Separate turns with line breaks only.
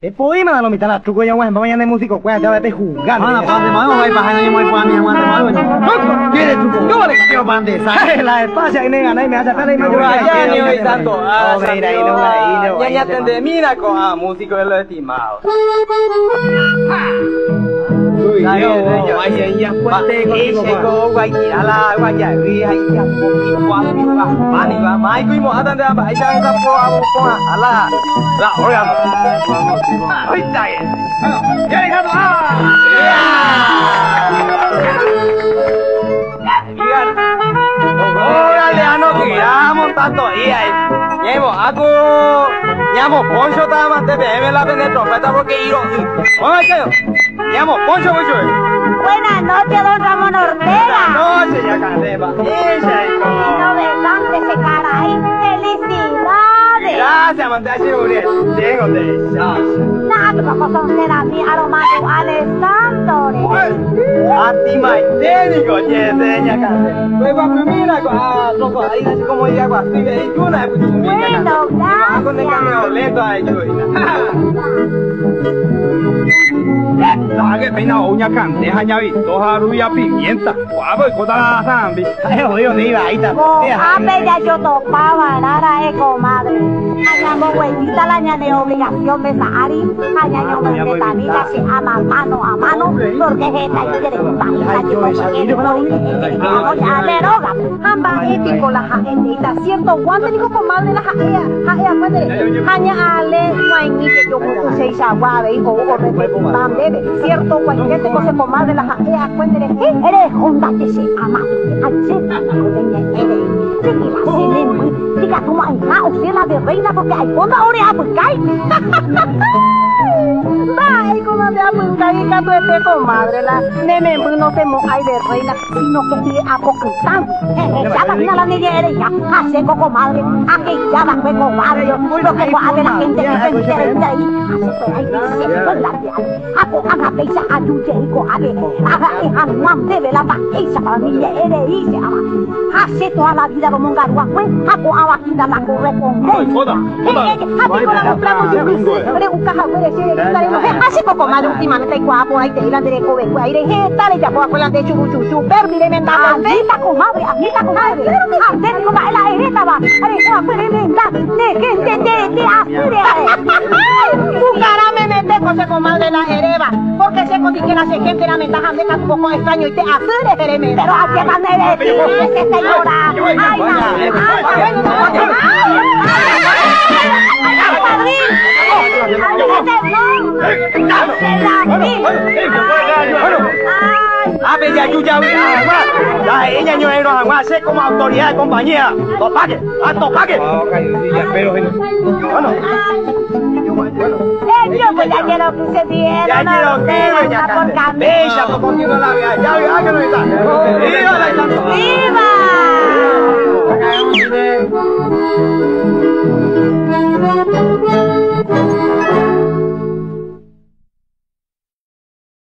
Después me da lo mitad la truco ya bueno, mañana hay músico cuenta ya vete jugando.
Mana pande mau vai bahan ni mau pande mau mau.
¿Quieres truco?
Yo vale que quiero pande, ¿sabes?
La espacia que nega, me hace pena y me
Ya ni hoy tanto.
Mira, y no.
Ya tende mira con músico de lo estimado. Ayo, ya puente con guay ala guay ya ya mani va mai kui mo adan da bai cha ta po amo po ala la oya oi tai ya ni ka órale ano tiramos tanto aku llamo Poncho tama te ve la vende trompeta porque iro vamos a llamo Poncho.
Buenas noches, don Ramón Ortega.
Buenas noches, ya Candeba.
No verdad de ese cara ahí. ¡Felicidades!
Gracias, mandaste un tengo de
Nada, como son de la mía, Romano Alessandro.
A ti, mai técnico, ya Candeba. Luego, mira, loco, ahí así como ya así, y yo no he podido mirar.
Bueno, gracias.
Con el cambio lento ahí, yo. Lage peina uña cante hañavi toharu ya pimienta guabo y coda zambi
Ay, jodido, ni iba ahí está.
Ape ya yo topaba nada comadre. Añamo huevita la ñane obligación de Sahari. Añaño de tanita se ama mano a mano. Porque es esta y quiere un país. Ya le roga. Ambas ético la jaendita. Cierto, guante digo comadre la jaea. Jaea, madre. Aña ale, guayni que yo puse y saguabe y como corre bebe. Cierto, guayete cosa comadre la jaea. Cuéntele, eres honda que se ama. Diga tu mamá, usted la de reina porque hay onda ahora a buscar. Ay, como de apuntar y que tú estés comadre, la neme no se hay de reina, sino que es apocritando. Ya camina la niña ya, hace comadre, aquí ya va fue comadre, lo que hace la gente que se entera ahí, hace fue ahí, se fue la real. Ako haga pesa a tu chico, haga man debe la paquisa para mi dice, hace toda la vida como un garuaje, ako abaquita la corresponde.
Ay, joda.
Happy con la mostramos pero un caja puede ser así como más últimamente guapo ahí te irán de cobe ahí de esta le llamo a cuela de chuchu super tremenda amita comadre antes como la hereta va a tremenda de que te asire tu cara me mete con comadre la hereba porque se contiene la gente la ventaja de un poco extraño y te asire pero a qué manera que señora
Ape ya yuya ya ella no era agua se como autoridad de compañía topaque pero bueno
yo pues ya quiero que se diera
ya quiero que ya por camisa por continuo la vida ya que no está viva la
viva